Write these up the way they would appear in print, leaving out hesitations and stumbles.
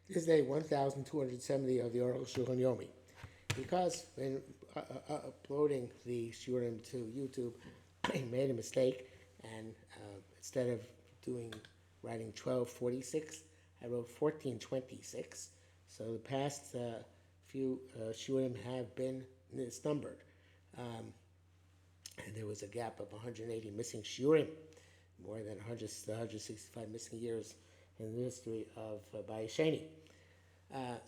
This is day 1270 of the Arukh HaShulchan. Because when uploading the shiurim to YouTube, I made a mistake, and instead of writing 1246, I wrote 1426. So the past few shiurim have been misnumbered. Um, and there was a gap of 180 missing shiurim, more than 165 missing years in the history of Bayis Sheni. I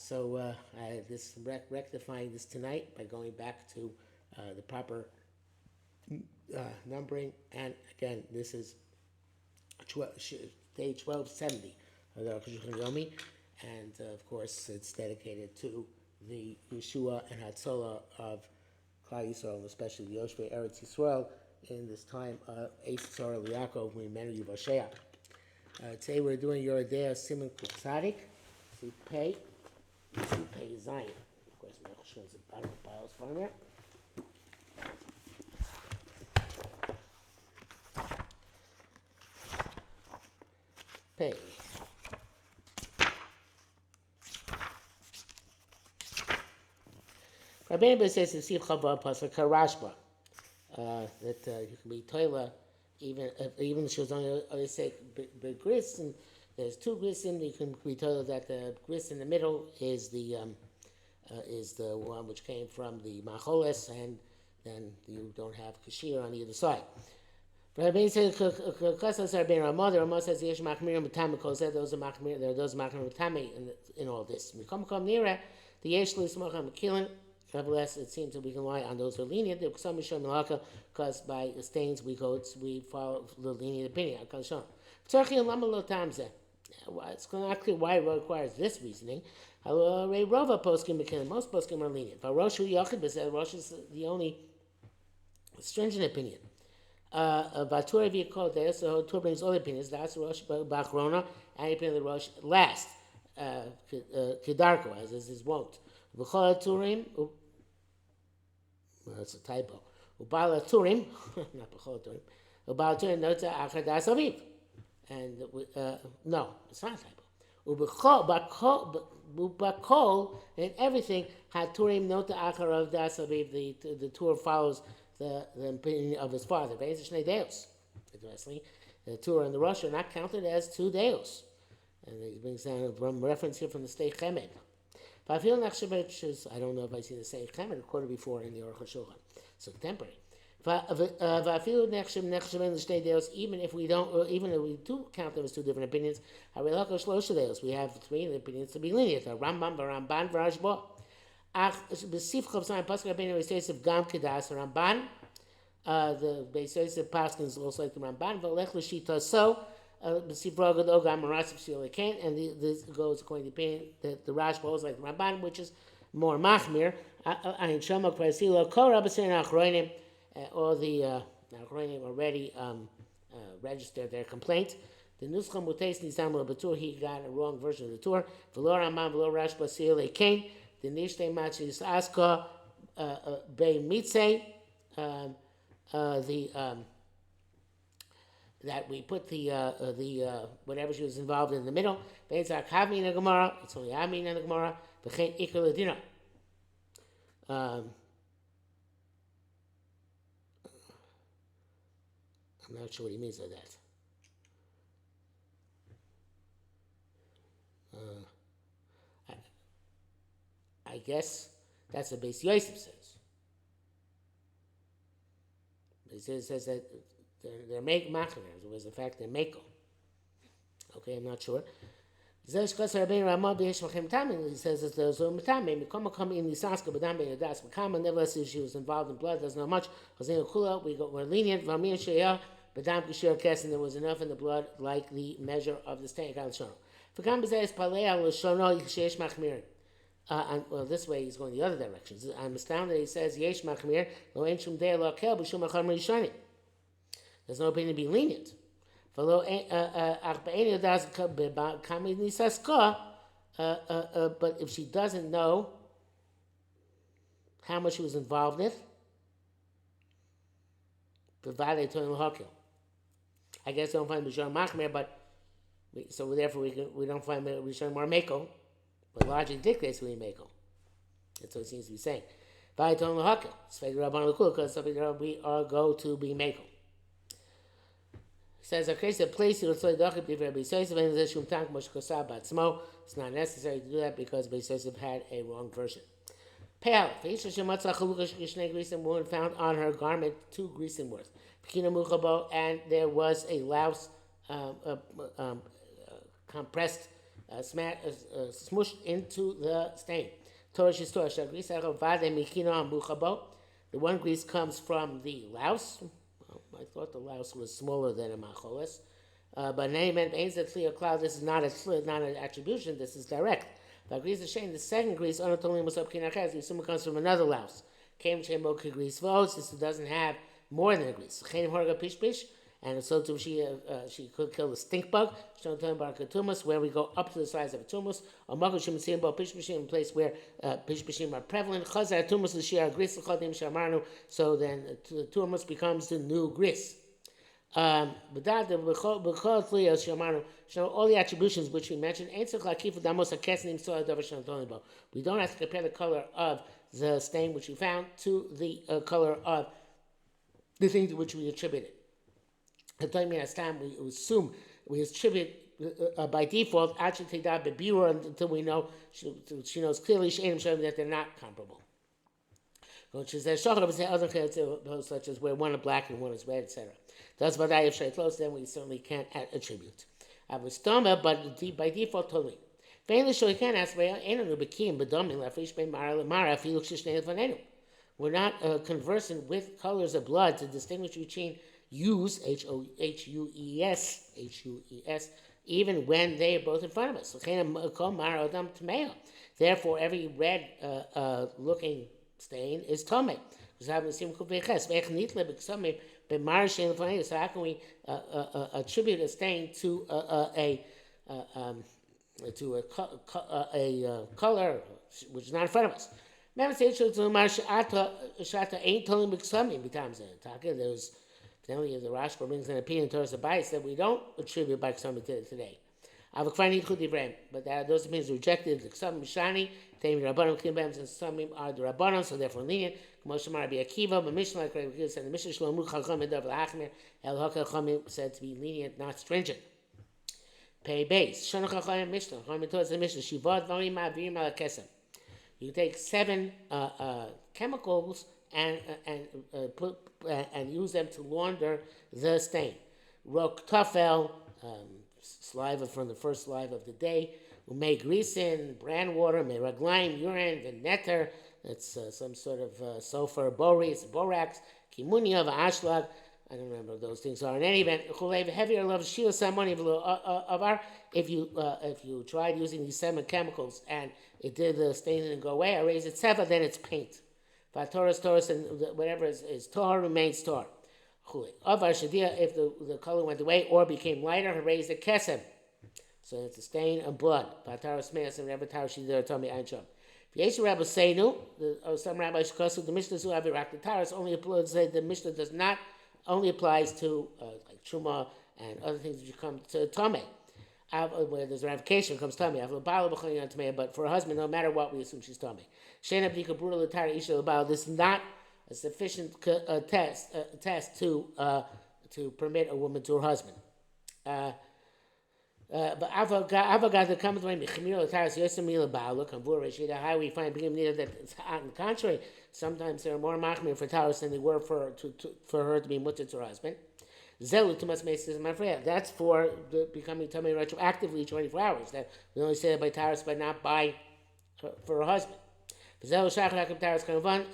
this rectifying this tonight by going back to the proper numbering, and again, this is day 1270 of the Arukh Yomi, and of course, it's dedicated to the Yeshua and Hatzolah of Klal Yisrael, and especially the Yoshvei Eretz Yisrael in this time of Eis Yisrael Yaakov Mimenu Yivashea. Today we're doing Yoredea Simon Kutzadik. See, pay Zion. Of course, Michael shows the bottom of the piles for him. Pay. Rabbeinu says in Sif Chava Pasuk Karashba that you can be toila even if she was only say gris, and there's two gris in. You can be told that the gris in the middle is the one which came from the macholes, and then you don't have kashir on either side. Rabbeinu says Kasas Rabbeinu Ramah says yesh machmir b'tamei kol zeh. Those are machmir. There are those machmir b'tamei in all this. Come nearer the yesh l'smoch on killing. Nevertheless, it seems that we can rely on those who are lenient. Because by the stains we follow the lenient opinion. It's not clear why it requires this reasoning. Most poskim are lenient. Rosh is the only stringent opinion. So Tur brings all the opinions. That's Rosh Bachrona, and the opinion of the Rosh last. Kedarko, as is his wont. That's a typo. Ubala Turim, not Bechol Turim. Ubala Turim notes Achar Das Aviv. And no, it's not a typo. Ubakol and everything had Turim nota Achar of Das Aviv. The Tur follows the opinion of his father. Basically, Deus. Interestingly, the Tur and the Rosh are not counted as two Deus. And he brings down a reference here from the state Chemed. I don't know if I see the same Chemed recorded before in the Arukh HaShulchan. So contemporary. Even if we do count them as two different opinions, we have three opinions to be lenient. Rambam, Ramban, Rashba. Besif Chavzayin Pasuk Rabbeinu Beisayis Gam Kedas Ramban. The Beisayis of Paskins also like the Ramban. V'olech l'shita so. And this goes according to the opinion that the Rashba holds like the Ramban, which is more machmir. All the Achronim already registered their complaint. The Nuscham Mutes Nizam Batur, he got a wrong version of the Torah. V'lo Ramban v'lo Rashba Sil Ekain. The Nishtei Machis Aska Bei Mitzei. That we put the whatever she was involved in the middle. It's only Amin in the Gemara. I'm not sure what he means by that. I guess that's what Beis Yosef says. Beis Yosef says that they're make machmir. It was in fact they're mako. Okay, I'm not sure. He says that there's a metame. Come in the saska, but das nevertheless, if she was involved in blood, doesn't know much. We're lenient. Badam kishir kes, and there was enough in the blood, like the measure of the stain. Well, this way he's going the other direction. I'm astounded. He says yesh machmir lo ein shum dei lo kel b'shum achar rishonim. There's no opinion to be lenient. But if she doesn't know how much she was involved with, I guess I don't find Bishon Machmer, but so therefore we don't find Bishon more Mako. But largely dictates we make them. That's what it seems to be saying. Because we are go to be makel. Says a case of place it's not necessary to do that because Beis Yosef had a wrong version. Pale, woman found on her garment 2 grisen worth. And there was a louse compressed, smushed into the stain. The one grease comes from the louse. Well, I thought the louse was smaller than a macholes. But cloud. This is not an attribution. This is direct. The second grease, we assume it comes from another louse. This doesn't have more than a grease. And so too she could kill the stink bug. Where we go up to the size of a tumus, or a place where pishpishim are prevalent. So then the tumus becomes the new gris. All the attributions which we mentioned. We don't have to compare the color of the stain which we found to the color of the thing to which we attributed. We attribute by default until we know she knows clearly that they're not comparable. Such as where one is black and one is red, etc. Thus, then we certainly can't attribute. But by default, totally. We're not conversant with colors of blood to distinguish between Hues, Hues, even when they are both in front of us. Therefore, every red looking stain is tome. So how can we attribute a stain to a color which is not in front of us? There's the Rashba brings an opinion towards the bias that we don't attribute by Ksami today. But those opinions rejected. The Ksami Shani, Tami Rabbanim, Kimbems, and Samim are the Rabbanim, so therefore lenient. Moshe Rabbi Akiva, but Mishnah, like Rabbi Akiva said, the Mishnah Shlomu Chacham Edav Lachmer, El Hakal Chamim said to be lenient, not stringent. Pay base. Shana Chacham Mishnah, Chacham towards the Mishnah, Shivad Varim Ma'avim Al Kesem. You take 7 chemicals and use them to launder the stain. Rok tafel, saliva from the first saliva of the day. Umei grisin, bran water, me raglaim, urine, veneter. That's some sort of sulfur, borax, kimunia, ashlag. I don't remember what those things are. In any event, heavier love shila samoni avar. If you tried using these 7 chemicals and it did the stain and go away, I raise it seva, then it's paint. Taurus, and whatever is tar remains tar. Avar shadia, if the color went away or became lighter, raise it kesem. So it's a stain of blood. Taurus meas and whatever tar shadia told me einsham. Yeshu Rabbi Seinu, some rabbis kosu the Mishnah zu avirak the taurus only applies. The Mishnah does not only applies to like truma and other things which come to tame. Where there's ramification comes tummy. But for a husband, no matter what, we assume she's tummy. This is not a sufficient test to permit a woman to her husband. But Avogat comes when how we find that it's on the contrary. Sometimes there are more machmir for Taurus than they were for her to be mutter to her husband. That's for becoming tummy retroactively 24 hours. That we only say that by Taurus, but not by for her husband. And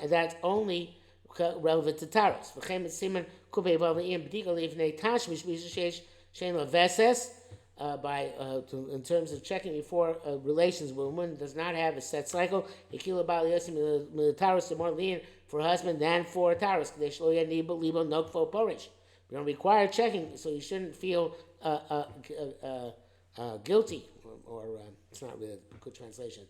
that's only relevant to Taurus. In terms of checking before relations with a woman does not have a set cycle. The more lenient for a husband than for a Taurus. We don't require checking, so you shouldn't feel guilty, or it's not really a good translation.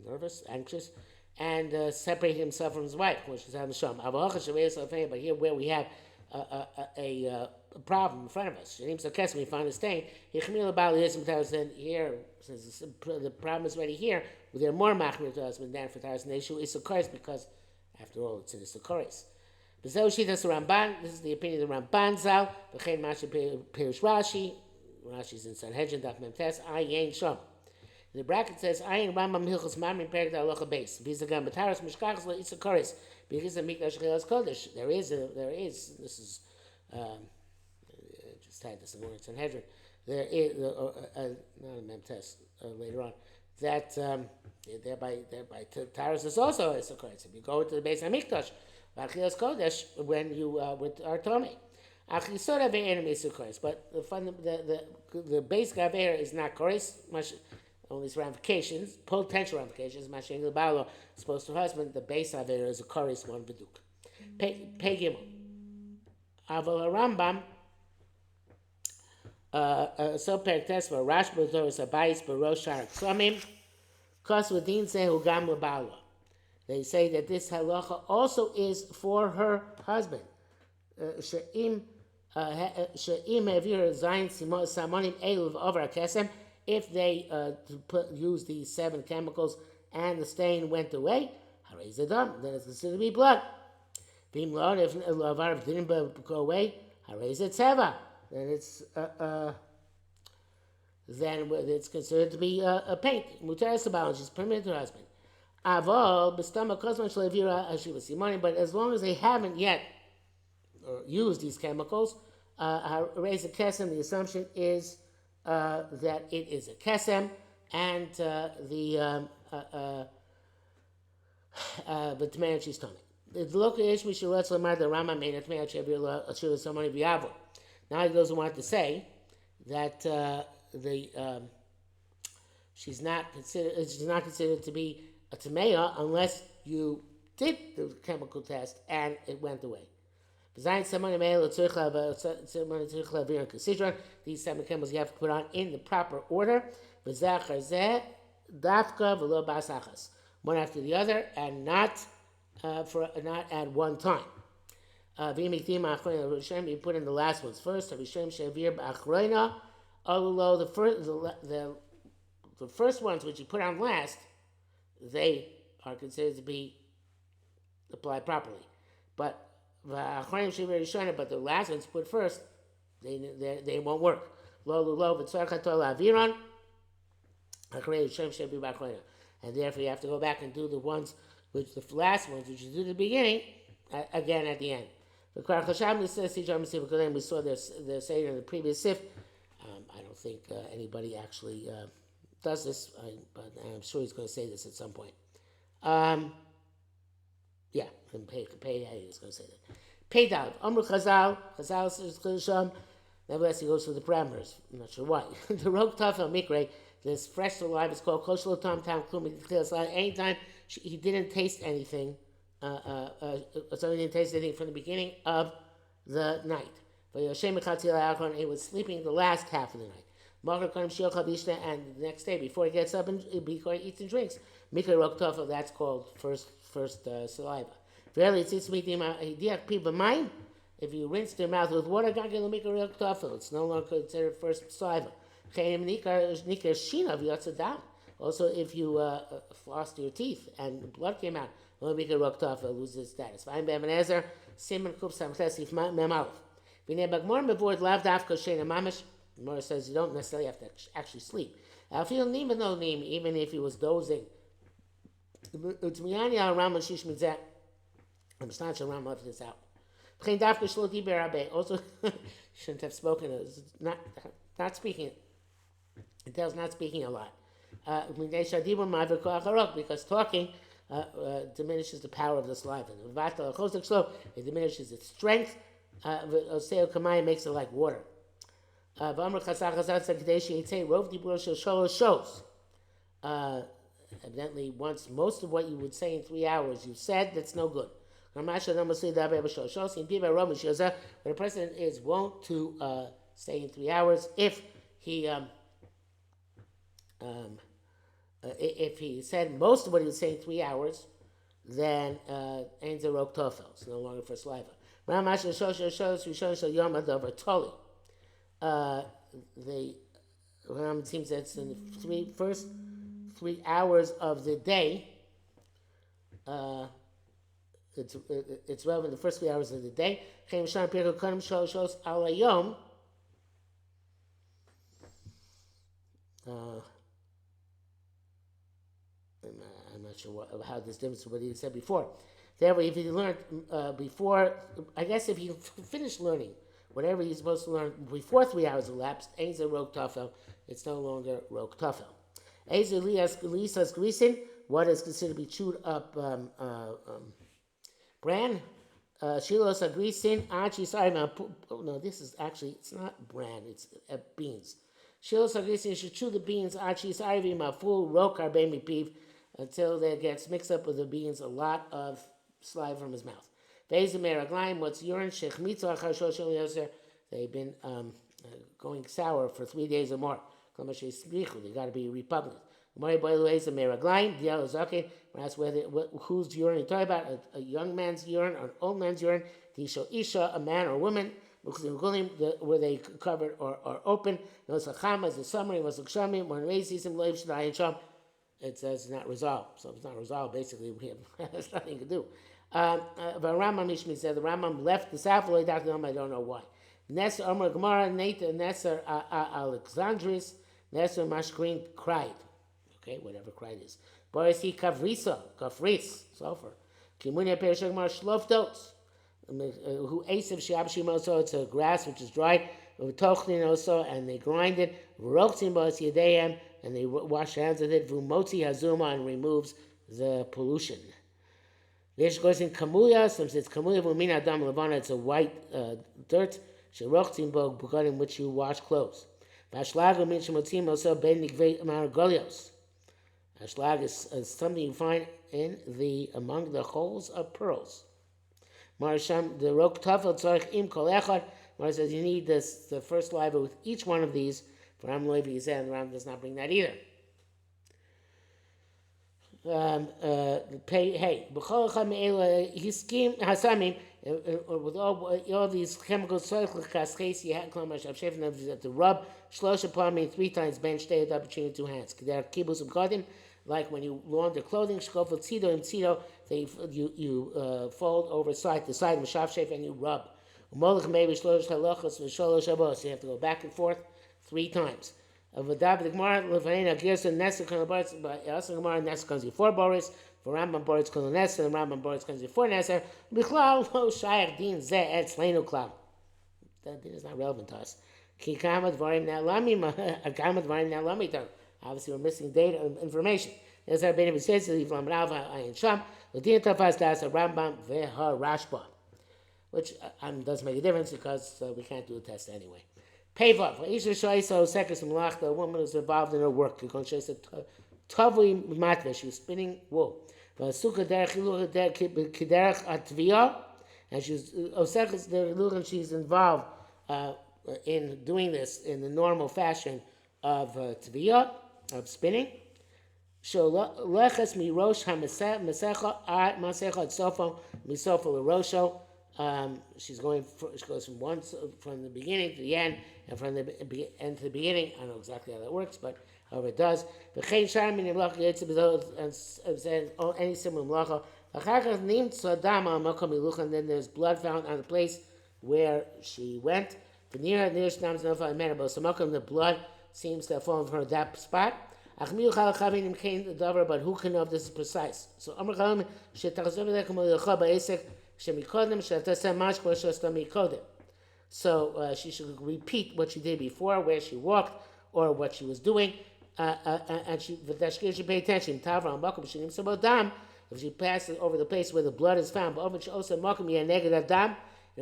Nervous, anxious, and separate himself from his wife, which is on the sham. But here, where we have a problem in front of us. We find a stain. Then here, since the problem is already here, they're more machmir to husband than for Taras. And the issue is Sukkos because, after all, it's in the Sukkos. This is the opinion of the Ramban Zal. V'chein Masha Pirish Rashi. Rashi's in Sanhedrin, Daf Mem Tes, Ayin Shom. The bracket says, Ayin Rambam Hilchos Mamrin Perik Halacha Beis. V'izagam B'taras Mishkachas L'Issakoris. Because of Mikdash Chilas Kodesh. There is, this is, just had this in the Sanhedrin. There is, not a Mem Tes, later on, that thereby Taras is also Issakoris. If you go to the Beis HaMikdash, Chilas Kodesh, when you are Tomei. But the basic Aveira is not Koris, only its ramifications, potential ramifications. Mashing the Balo is supposed to husband, the base Aveira is a Koris, one Beduk. Pegimel. Aval Rambam, so Periktes for Rash Bazoris Abayis Barosh Sharak Samim, Koswadin Sehu Gam Labala. They say that this halacha also is for her husband. She'im Evir Zayin Simonim Eluv over Kesem, if they use these 7 chemicals and the stain went away, Harezadam, then it's considered to be blood. If Lavar didn't go away, Harezat then it's considered to be a paint. Mutar Sabal, she's permitted to her husband. Aval, Bestama Kosman Shalevira Hashiva Simonim, but as long as they haven't yet use these chemicals, raise a kesem. The assumption is that it is a kesem, and the tmeya she's tummy. The local ish we should let's lemar the Rama made a tmeya shevir somebody viavo. Now he doesn't want to say that she's not considered to be a tmeya unless you did the chemical test and it went away. These 7 chemicals you have to put on in the proper order. One after the other, and not at one time. You put in the last ones first. Although the first ones which you put on last, they are considered to be applied properly. But the last ones put first, they won't work. And therefore you have to go back and do the last ones which you do at the beginning, again at the end. We saw they're saying in the previous sif. I don't think anybody actually does this, but I'm sure he's going to say this at some point. Yeah, and pay is going to say that. Paid out. Amr Chazal says Chazal. Nevertheless, he goes through the parameters. I'm not sure why. The Rog Tafel Mikre, this fresh saliva is called Koshlo Tom Tam Klum. Anytime he didn't taste anything, so he didn't taste anything from the beginning of the night. He was sleeping the last half of the night. And the next day, before he gets up and before he eats and drinks, Mikre Rog Tafel, that's called first saliva. If you rinse their mouth with water, it's no longer considered first saliva. Also, if you flossed your teeth and blood came out, loses its status. The Gemara says you don't necessarily have to actually sleep. Even if he was dozing. I'm just not sure Ram left this out. Also, shouldn't have spoken. Not speaking. It tells not speaking a lot. Because talking diminishes the power of the saliva. It diminishes its strength. Makes it like water. Shows. Evidently, once most of what you would say in 3 hours, you said, that's no good. When a person is wont to say in 3 hours, if he said most of what he would say in 3 hours, then it's no longer for saliva. Ramasha Shosha Shos Rishon Yom Adavar Toli. The Ram seems that's in the first 3 hours of the day. It's relevant the first 3 hours of the day. I'm not sure how this difference with what he said before. Therefore, if he learned before, I guess if he finished learning whatever he's supposed to learn before 3 hours elapsed, Eza Rok Tafel, it's no longer Rok Tafel. Eza Lisas Grisin, what is considered to be chewed up bran. Shilos Agrisin, Achi, sorry, no, this is actually, it's not bran, it's beans. Shilos Agrisin should chew the beans, Achi, sorry, Maful, Rok Arbemi Piv, until that gets mixed up with the beans, a lot of saliva from his mouth. What's urine? They've been going sour for 3 days or more. They got to be repugnant. That's whose urine you're talking about, a young man's urine or an old man's urine. Isha, a man or a woman, where they covered or open. Is a summary, it says it's not resolved. So if it's not resolved, basically we have has nothing to do. But Rambam Mishmi said the Rambam left the Safaloi Dr. I don't know why. Nesser Omer Gemara, Nesser Alexandris, Nesser Mashkrin cried. Okay, whatever cried is. Boris he Kavrisa, Kafris, sulfur. Kimunia Perishak Mar Shlofdots. Who Asav Shiabshim also, it's a grass which is dried, Tochlin also, and they grind it, Roktim Bos Yadeim, and they wash their hands with it, Vumoti Hazuma, and removes the pollution. This goes in Kamuya, some says Kamuya Vumina Adam Lavana, it's a white dirt, Sheroktim Bo Bugadim, which you wash clothes. Vashlaga means Shemotim also Ben Nigve Maragolios. Ashlag is something you find among the holes of pearls. Marasham, the Rok Tafel Tzarech Im Kol Echad. Mar says you need the first saliva with each one of these. For Ram Levi Yisrael, and Ram does not bring that either. Hey, B'chol Echad Me'ela Hiskim Hasamim, with all these chemicals, you have to rub Shlosha Palmim 3 times, bench stay up between your 2 hands. They're kibbutz and like when you launder clothing, shkofel tzido and tzido, you fold over side to side, mashav shef, and you rub. So you have to go back and forth 3 times. V'dav the Gemara levanena gerson nesa kolaboris, but also Gemara nesa comes before boris. For Rambam boris kol nesa, and Rambam boris comes before nesa. Bichlal lo shayach din zeh et sleinu klam. That is not relevant to us. Ki kamat varim na'lamim, kamat varim na'lamitan. Obviously, we're missing data and information. There's our Beit says from Rav Ayin Sham, the Din Tafas Das Rambam Veha Rashba, which doesn't make a difference because we can't do a test anyway. Peva for Isha Shaiso Sekes Malach, the woman who's involved in her work. She said Tavui Matve, she was spinning wool. Suka Derech Kiderech Atvia, and she's Osekes the she's involved in doing this in the normal fashion of Tvia, of spinning. So leches mirosh hamasecha at masecha at sofo misofa l'rosho. She goes from the beginning to the end, and from the end to the beginning. I don't know exactly how that works, but however it does. V'chein shar min imlacha yitzibizot, and said any similar imlacha. Achakach nim tzadam al makom milucha, and then there's blood found on the place where she went. V'nira nir shnam znofa amenable. So makom, the blood seems to have fallen from her that spot. But who can know if this is precise? So she should repeat what she did before, where she walked, or what she was doing, and she should pay attention. If she passes over the place where the blood is found, in a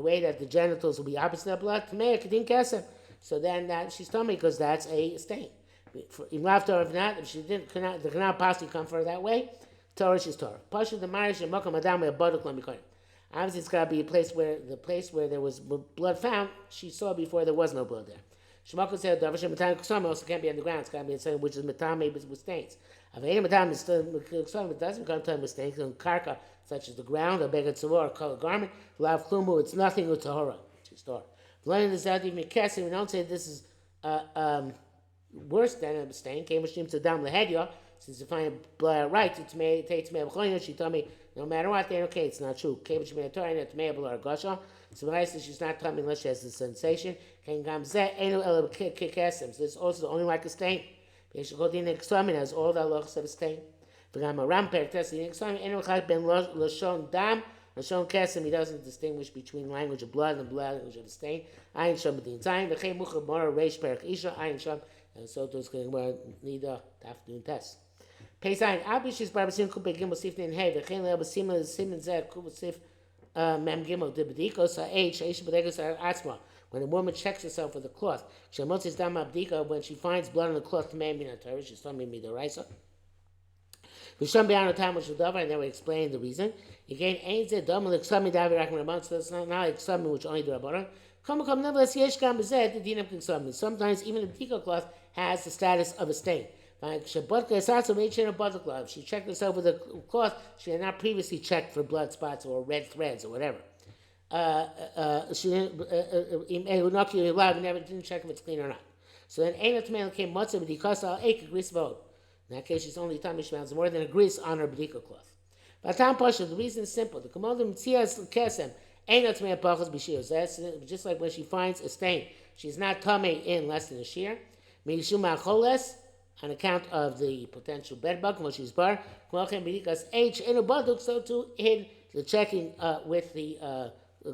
way that the genitals will be opposite of blood, so then she's telling me because that's a stain. If not, if she cannot possibly come for her that way, Torah she's Torah. Pasha the Marish and Makam Adam where Baduk Lamikonim. Obviously, it's got to be a place where there was blood found. She saw before there was no blood there. Shemaka said davar shematame ksam also can't be on the ground. It's got to be something which is matame with stains. Avayim matame is still ksam. It doesn't become time with stains. On karka, such as the ground, or beged tzavor, or colored garment. Lav klumu, it's nothing with tahora, which is tahora. V'lein is out even kesem. We don't say this is worse than a stain. Came with shim tzadam lehedya. Since you find blood right, it's made. Takes me. She told me no matter what, then okay, it's not true. Came with shim Torah, it's made blood gasha. So when I say she's not tummy unless she has the sensation. Can gamzeh enu el kesem. So this is also only like a stain. Because you go to the exam has all the halachas of a stain. V'gam a ramper test the exam enu chad ben lashon dam. Lashon kesem, he doesn't distinguish between language of blood and blood language of a stain. Ayin sham b'din zayin v'chein mucha mora reish perich isha ayin sham. And so those can need a afternoon test. Peizayin abish is barbasim kupe gimel sifnin hey v'chein le'el b'simen simen zeh kupe sif mem gimel de b'dikos ha'eich ha'esh b'dikos ha'atzma. When a woman checks herself with a cloth, shemotzis dam abdika, when she finds blood on the cloth, may be not Torah, she's telling me the raisa. V'sham b'yanu tam shuldavar, and then we explain the reason. Again, ain't it dam l'ksami davi rakim rabban, so it's not like ksami which only the rabbanon. Come, nevertheless, yesh gam b'zeh the din of ksami. Sometimes even a b'dika cloth has the status of a stain. If she checked herself with a cloth, she had not previously checked for blood spots or red threads or whatever. She never didn't check if it's clean or not. So then Einat Mel came Matzah B'dikas al Eik Gris Vod. In that case, she's only time she smells more than a gris on her B'dika cloth. But Tam Pasha, the reason is simple. The Commandum Tzias Kesem Einat Mel Pachas B'Shir. That's just like when she finds a stain, she's not coming in less than a shear. Mishum Acholes, on account of the potential bedbug when she's bar. K'mochem B'dikas H in a baduk, so too in the checking with the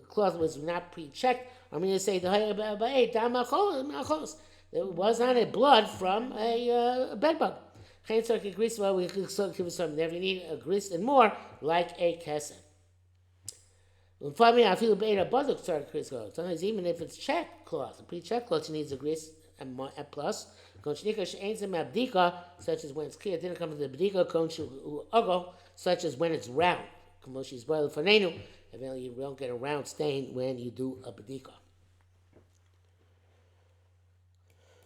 cloth was not pre-checked. I'm going to say there was not a blood from a bedbug. We give some. Never need a gris and more like a kesem. Sometimes even if it's checked cloth, a pre-checked cloth, she needs a gris and plus. Such as when it's clear, it didn't come from the b'dika. Such as when it's round. You don't get a round stain when you do a b'dika.